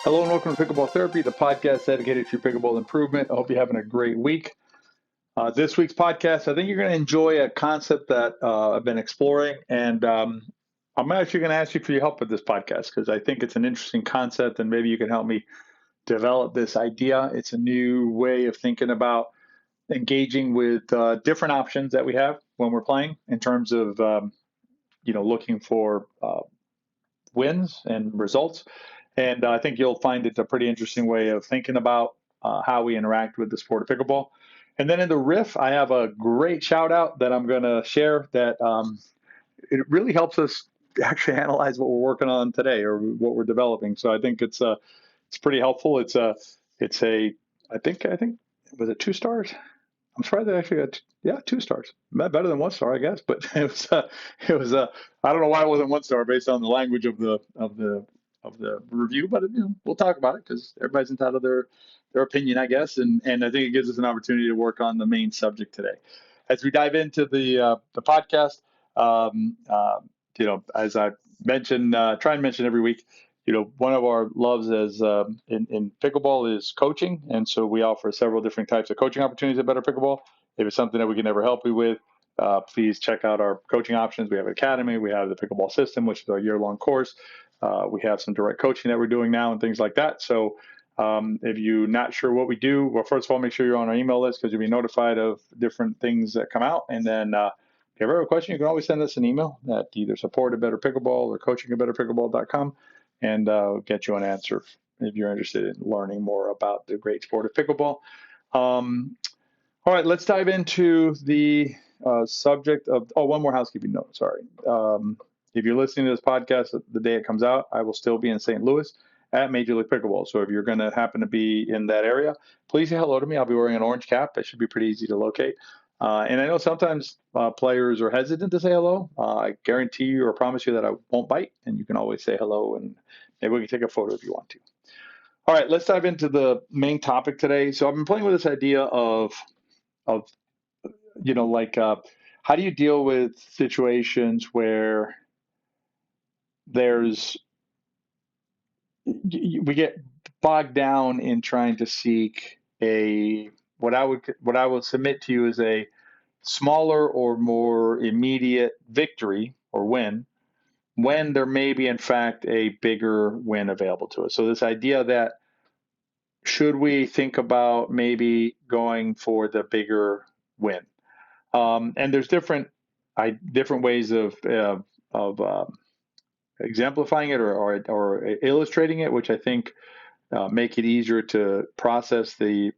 Hello and welcome to Pickleball Therapy, the podcast dedicated to pickleball improvement. I hope you're having a great week. This week's podcast, I think you're going to enjoy a concept that I've been exploring, and I'm actually going to ask you for your help with this podcast because I think it's an interesting concept, and maybe you can help me develop this idea. It's a new way of thinking about engaging with different options that we have when we're playing in terms of looking for wins and results. And I think you'll find it a pretty interesting way of thinking about how we interact with the sport of pickleball. And then in the riff, I have a great shout out that I'm going to share that it really helps us actually analyze what we're working on today or what we're developing. So I think it's pretty helpful. It's a I think was it 2 stars? I'm surprised they actually got 2 stars. Better than 1 star, I guess. But it was I don't know why it wasn't 1 star based on the language of the review, but we'll talk about it because everybody's entitled to their opinion, I guess, and I think it gives us an opportunity to work on the main subject today. As we dive into the podcast, as I mentioned, try and mention every week, one of our loves is in pickleball is coaching, and so we offer several different types of coaching opportunities at Better Pickleball. If it's something that we can ever help you with, please check out our coaching options. We have an academy, we have the pickleball system, which is our year-long course. We have some direct coaching that we're doing now and things like that. So if you're not sure what we do, well, first of all, make sure you're on our email list because you'll be notified of different things that come out. And then if you ever have a question, you can always send us an email at either support@betterpickleball or coaching@betterpickleball.com, and get you an answer if you're interested in learning more about the great sport of pickleball. All right, let's dive into the subject of, one more housekeeping note, sorry. If you're listening to this podcast the day it comes out, I will still be in St. Louis at Major League Pickleball. So if you're going to happen to be in that area, please say hello to me. I'll be wearing an orange cap. It should be pretty easy to locate. And I know sometimes players are hesitant to say hello. I guarantee you or promise you that I won't bite, and you can always say hello, and maybe we can take a photo if you want to. All right, let's dive into the main topic today. So I've been playing with this idea of how do you deal with situations where we get bogged down in trying to seek what I would submit to you as a smaller or more immediate victory or win when there may be in fact a bigger win available to us. So this idea that should we think about maybe going for the bigger win? And there's different ways of exemplifying it or illustrating it, which I think make it easier to process the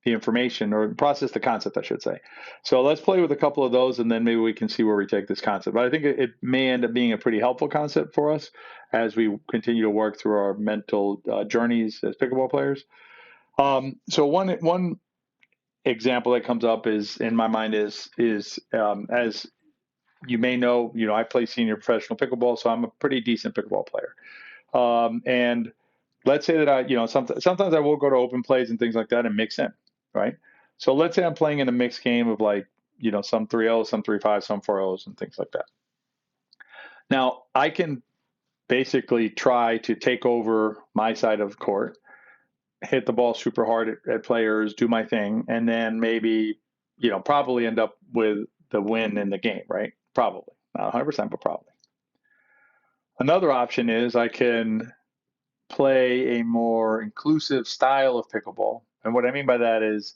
information or process the concept, I should say. So let's play with a couple of those, and then maybe we can see where we take this concept. But I think it may end up being a pretty helpful concept for us as we continue to work through our mental journeys as pickleball players. So one example that comes up is in my mind is as you may know, I play senior professional pickleball, so I'm a pretty decent pickleball player. And let's say that I, sometimes I will go to open plays and things like that and mix in, right? So let's say I'm playing in a mixed game of some 3-0s, some 3-5, some 4-0s, and things like that. Now I can basically try to take over my side of the court, hit the ball super hard at players, do my thing, and then maybe, probably end up with the win in the game, right? Probably. Not 100%, but probably. Another option is I can play a more inclusive style of pickleball. And what I mean by that is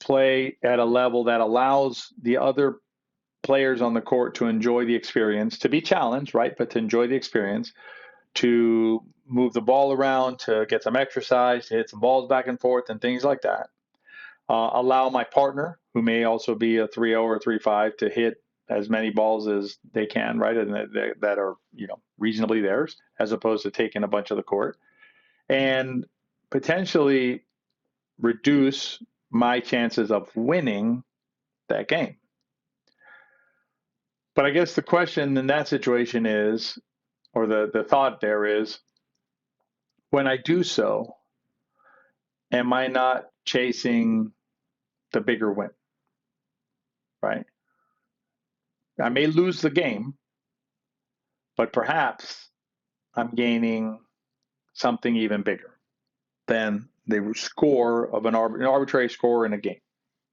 play at a level that allows the other players on the court to enjoy the experience, to be challenged, right? But to enjoy the experience, to move the ball around, to get some exercise, to hit some balls back and forth and things like that. Allow my partner, who may also be a 3-0 or 3-5, to hit as many balls as they can, right? And that are, reasonably theirs, as opposed to taking a bunch of the court, and potentially reduce my chances of winning that game. But I guess the question in that situation is, or the thought there is, when I do so, am I not chasing the bigger win, right? I may lose the game, but perhaps I'm gaining something even bigger than the score of an arbitrary score in a game,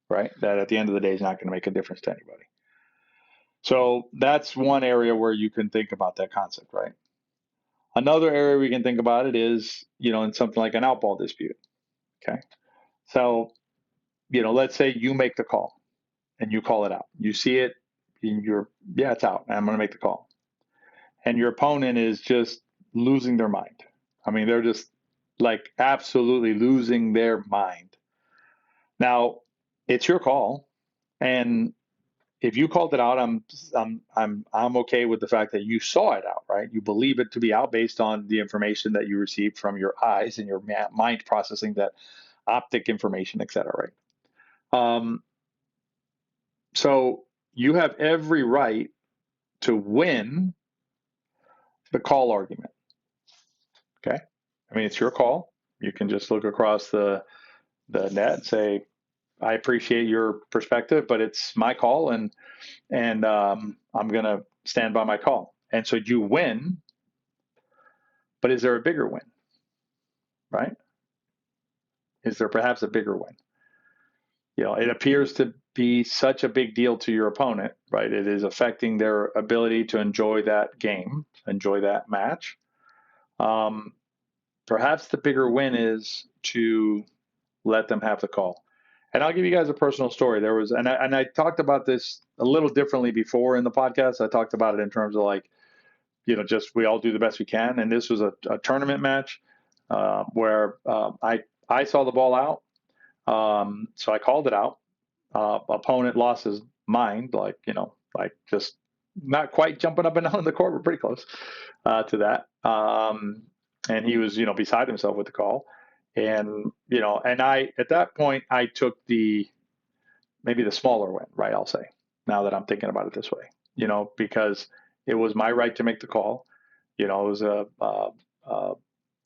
right? That at the end of the day is not going to make a difference to anybody. So that's one area where you can think about that concept, right? Another area we can think about it is, in something like an outball dispute. Okay. So, let's say you make the call and you call it out. You see it, and yeah, it's out. I'm going to make the call. And your opponent is just losing their mind. I mean, they're just like absolutely losing their mind. Now, it's your call, and if you called it out, I'm okay with the fact that you saw it out, right? You believe it to be out based on the information that you received from your eyes and your mind processing that optic information, et cetera, right? So you have every right to win the call argument. Okay, I mean, it's your call. You can just look across the net and say, I appreciate your perspective, but it's my call, and I'm going to stand by my call. And so you win, but is there a bigger win, right? Is there perhaps a bigger win? It appears to be such a big deal to your opponent, right? It is affecting their ability to enjoy that game, enjoy that match. Perhaps the bigger win is to let them have the call. And I'll give you guys a personal story. There was, and I talked about this a little differently before in the podcast. I talked about it in terms of like, just we all do the best we can. And this was a tournament match where I saw the ball out, so I called it out. Opponent lost his mind, like just not quite jumping up and down in the court. We're pretty close to that. And he was beside himself with the call. And and I at that point I took maybe the smaller win, right? I'll say, now that I'm thinking about it this way, because it was my right to make the call. It was a I don't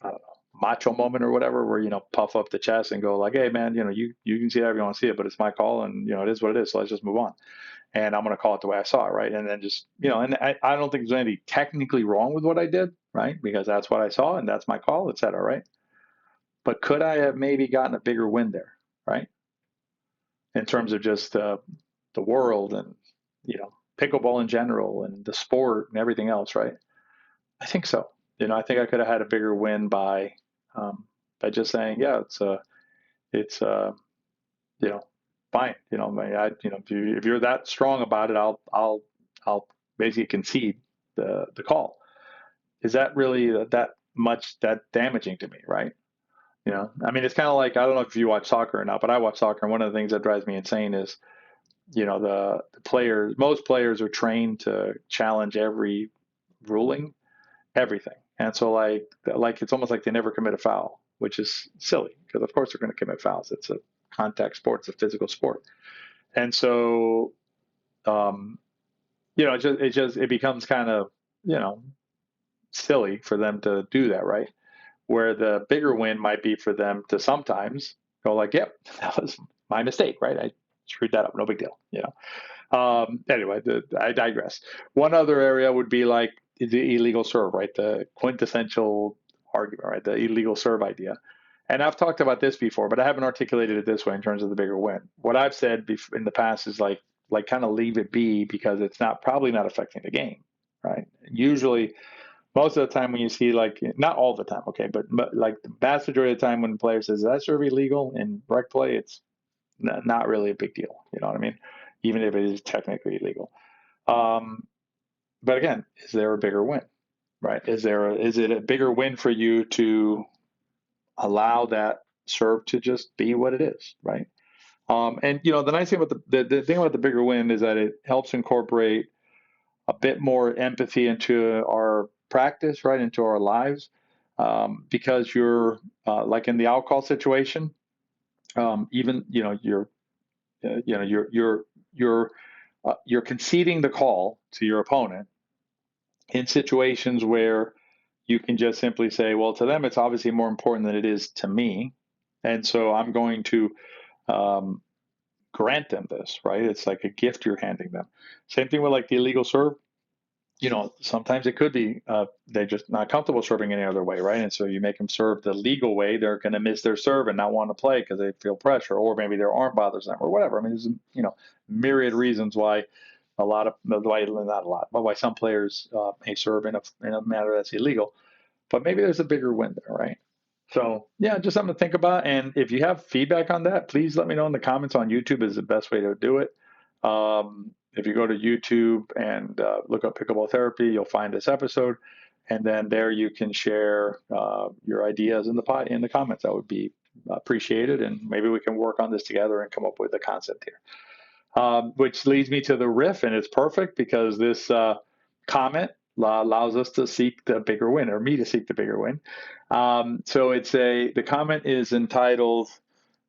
know, macho moment or whatever, where puff up the chest and go like, hey man, you can see it however you want to see it, but it's my call, and it is what it is. So let's just move on. And I'm going to call it the way I saw it, right? And then just and I don't think there's anything technically wrong with what I did, right? Because that's what I saw and that's my call, et cetera, right? But could I have maybe gotten a bigger win there, right? In terms of just the world and pickleball in general and the sport and everything else, right? I think so. I think I could have had a bigger win by just saying, yeah, it's fine. If you're that strong about it, I'll basically concede the call. Is that really that damaging to me, right? I mean, it's kind of like, I don't know if you watch soccer or not, but I watch soccer, and one of the things that drives me insane is, the players. Most players are trained to challenge every ruling, everything, and so like it's almost like they never commit a foul, which is silly because of course they're going to commit fouls. It's a contact sport, it's a physical sport, and so um, it becomes kind of silly for them to do that, right? Where the bigger win might be for them to sometimes go like, yep, that was my mistake, right? I screwed that up. No big deal, Anyway, I digress. One other area would be like the illegal serve, right? The quintessential argument, right? The illegal serve idea. And I've talked about this before, but I haven't articulated it this way in terms of the bigger win. What I've said in the past is like kind of leave it be because it's probably not affecting the game, right? Usually, most of the time when you see like, not all the time, okay, but like the vast majority of the time when the player says, is that serve illegal in rec play, it's not really a big deal. You know what I mean? Even if it is technically illegal. But again, is there a bigger win, right? Is it a bigger win for you to allow that serve to just be what it is, right? And the nice thing about the thing about the bigger win is that it helps incorporate a bit more empathy into our practice, right, into our lives, because you're like in the alcohol situation, even you're conceding the call to your opponent in situations where you can just simply say, well, to them it's obviously more important than it is to me, and so I'm going to grant them this, right? It's like a gift you're handing them. Same thing with like the illegal serve. sometimes it could be they're just not comfortable serving any other way, right? And so you make them serve the legal way, they're going to miss their serve and not want to play because they feel pressure, or maybe their arm bothers them, or whatever. I mean, there's myriad reasons why not a lot, but why some players may serve in a manner that's illegal. But maybe there's a bigger win there, right? So yeah, just something to think about. And if you have feedback on that, please let me know in the comments on YouTube. Is the best way to do it. If you go to YouTube and look up Pickleball Therapy, you'll find this episode, and then there you can share your ideas in the comments. That would be appreciated, and maybe we can work on this together and come up with a concept here. Which leads me to the riff, and it's perfect because this comment allows us to seek the bigger win, or me to seek the bigger win. So the comment is entitled,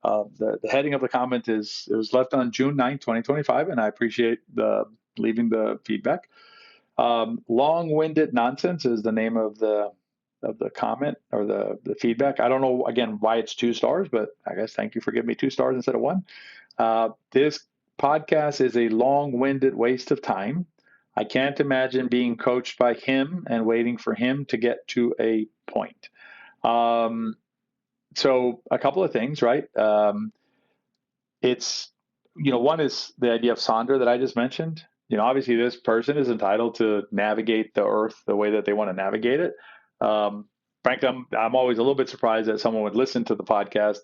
the heading of the comment is, it was left on June 9th, 2025, and I appreciate leaving the feedback. Long-winded nonsense is the name of the comment, or the feedback. I don't know, again, why it's 2 stars, but I guess thank you for giving me 2 stars instead of 1. This podcast is a long-winded waste of time. I can't imagine being coached by him and waiting for him to get to a point. So a couple of things, right? It's, one is the idea of Sonder that I just mentioned. Obviously this person is entitled to navigate the earth the way that they want to navigate it. Frankly, I'm always a little bit surprised that someone would listen to the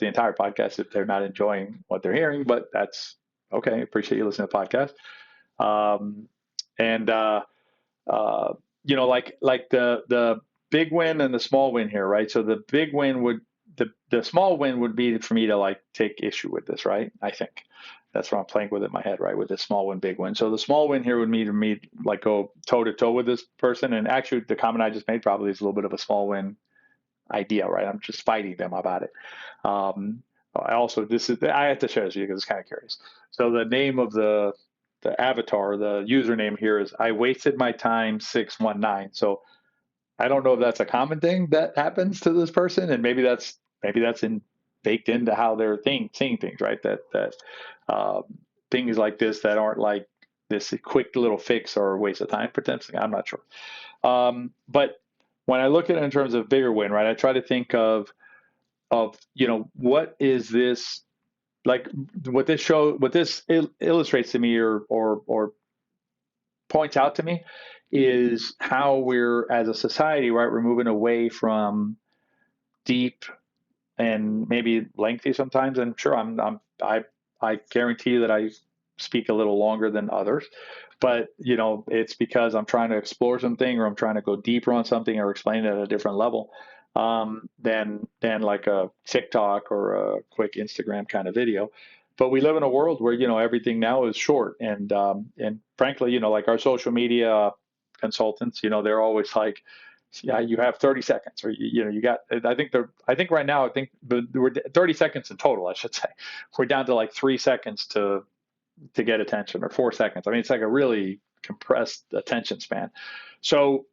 entire podcast, if they're not enjoying what they're hearing, but that's okay. Appreciate you listening to the podcast. And like the big win and the small win here, right? So the big win the small win would be for me to like take issue with this, right? I think that's what I'm playing with in my head, right? With this small win, big win. So the small win here would mean to me like go toe to toe with this person. And actually, the comment I just made probably is a little bit of a small win idea, right? I'm just fighting them about it. I have to share this with you because it's kind of curious. So the name of the avatar, the username here is I wasted my time 619. So I don't know if that's a common thing that happens to this person, and maybe that's baked into how they're seeing things, right? That things like this that aren't like this quick little fix or a waste of time potentially. I'm not sure. But when I look at it in terms of bigger win, right? I try to think of what is this like? What this illustrates to me, or points out to me, is how we're, as a society, right? We're moving away from deep and maybe lengthy sometimes. And sure, I guarantee you that I speak a little longer than others, but it's because I'm trying to explore something, or I'm trying to go deeper on something, or explain it at a different level than like a TikTok or a quick Instagram kind of video. But we live in a world where everything now is short, and frankly, like our social media consultants, they're always like, yeah, you have 30 seconds, or you got. I think right now, we're 30 seconds in total, I should say. We're down to like 3 seconds to get attention, or 4 seconds. I mean, it's like a really compressed attention span. So,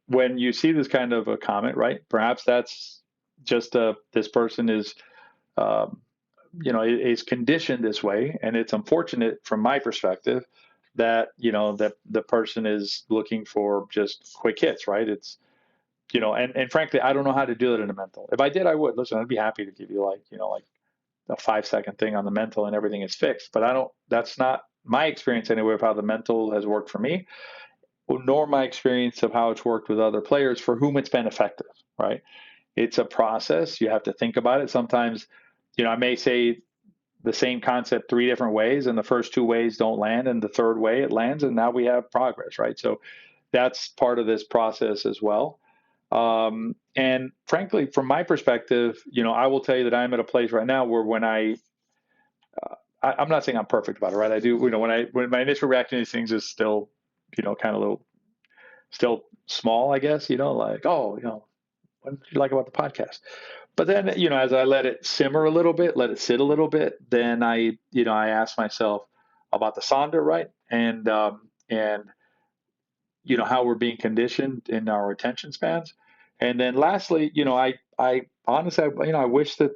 when you see this kind of a comment, right, perhaps that's just this person is, is conditioned this way. And it's unfortunate from my perspective that, that the person is looking for just quick hits, right? It's, and frankly, I don't know how to do it in a mental. If I did, I would. Listen, I'd be happy to give you like a 5-second thing on the mental and everything is fixed. But that's not my experience anyway of how the mental has worked for me, nor my experience of how it's worked with other players for whom it's been effective, right? It's a process. You have to think about it. Sometimes, I may say the same concept 3 different ways, and the first 2 ways don't land, and the third way it lands, and now we have progress, right? So that's part of this process as well. And frankly, from my perspective, I will tell you that I'm at a place right now where when I'm not saying I'm perfect about it, right? I do, when my initial reaction to these things is still, kind of little, still small, I guess, like, oh, what did you like about the podcast? But then, as I let it simmer a little bit, let it sit a little bit, then I ask myself about the Sonder, right? And how we're being conditioned in our attention spans. And then lastly, I honestly, I wish that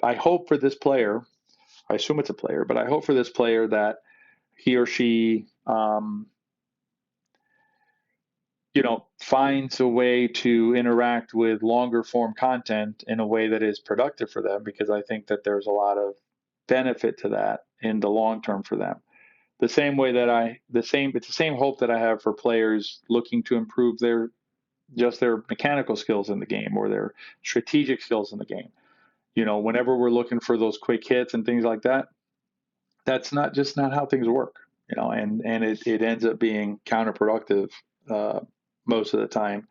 I hope for this player, I assume it's a player, but I hope for this player that he or she finds a way to interact with longer form content in a way that is productive for them, because I think that there's a lot of benefit to that in the long term for them. The same way that it's the same hope that I have for players looking to improve their mechanical skills in the game or their strategic skills in the game. Whenever we're looking for those quick hits and things like that, that's not how things work, and it ends up being counterproductive most of the time.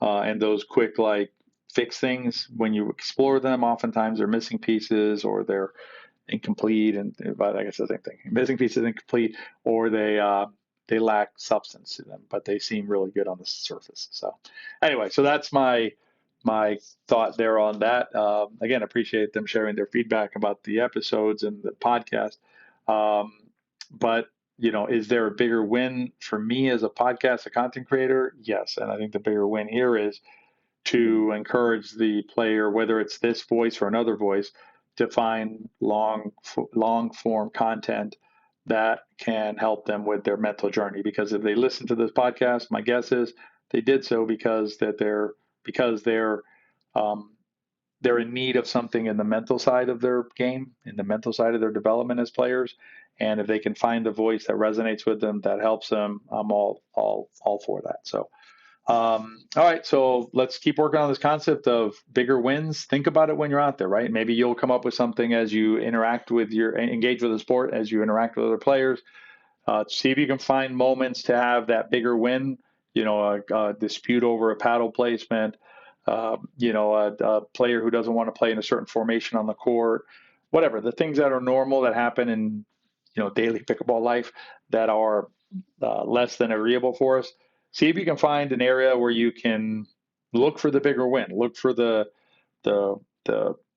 And those quick, like, fix things, when you explore them, oftentimes they're missing pieces or they're incomplete, but I guess the same thing. Missing pieces, incomplete, or they lack substance to them, but they seem really good on the surface. So anyway, so that's my thought there on that. Again, appreciate them sharing their feedback about the episodes and the podcast. But is there a bigger win for me as a podcast, a content creator? Yes, and I think the bigger win here is to encourage the player, whether it's this voice or another voice, to find long form content that can help them with their mental journey. Because if they listen to this podcast, my guess is they did so because they're in need of something in the mental side of their game, in the mental side of their development as players. And if they can find the voice that resonates with them, that helps them, I'm all for that. So all right, so let's keep working on this concept of bigger wins. Think about it when you're out there, right? Maybe you'll come up with something as you engage with the sport, as you interact with other players. See if you can find moments to have that bigger win. A dispute over a paddle placement. A player who doesn't want to play in a certain formation on the court. Whatever, the things that are normal that happen in daily pickleball life that are less than agreeable for us. See if you can find an area where you can look for the bigger win, look for the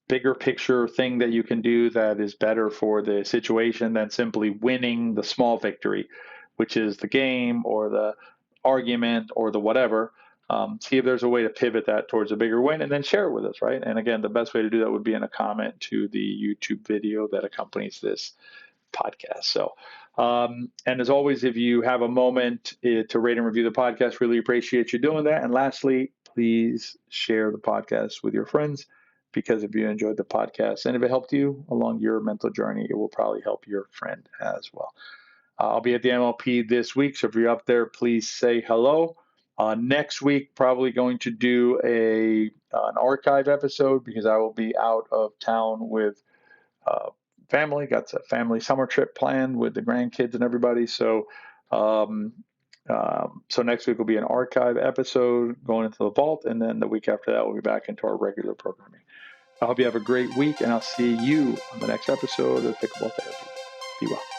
bigger picture thing that you can do that is better for the situation than simply winning the small victory, which is the game or the argument or the whatever. See if there's a way to pivot that towards a bigger win, and then share it with us, right? And again, the best way to do that would be in a comment to the YouTube video that accompanies this podcast. So, and as always, if you have a moment to rate and review the podcast, really appreciate you doing that. And lastly, please share the podcast with your friends, because if you enjoyed the podcast and if it helped you along your mental journey, it will probably help your friend as well. I'll be at the MLP this week, so if you're up there, please say hello. Next week, probably going to do an archive episode, because I will be out of town with family. Got a family summer trip planned with the grandkids and everybody. So, so next week will be an archive episode going into the vault, and then the week after that, we'll be back into our regular programming. I hope you have a great week, and I'll see you on the next episode of Pickleball Therapy. Be well.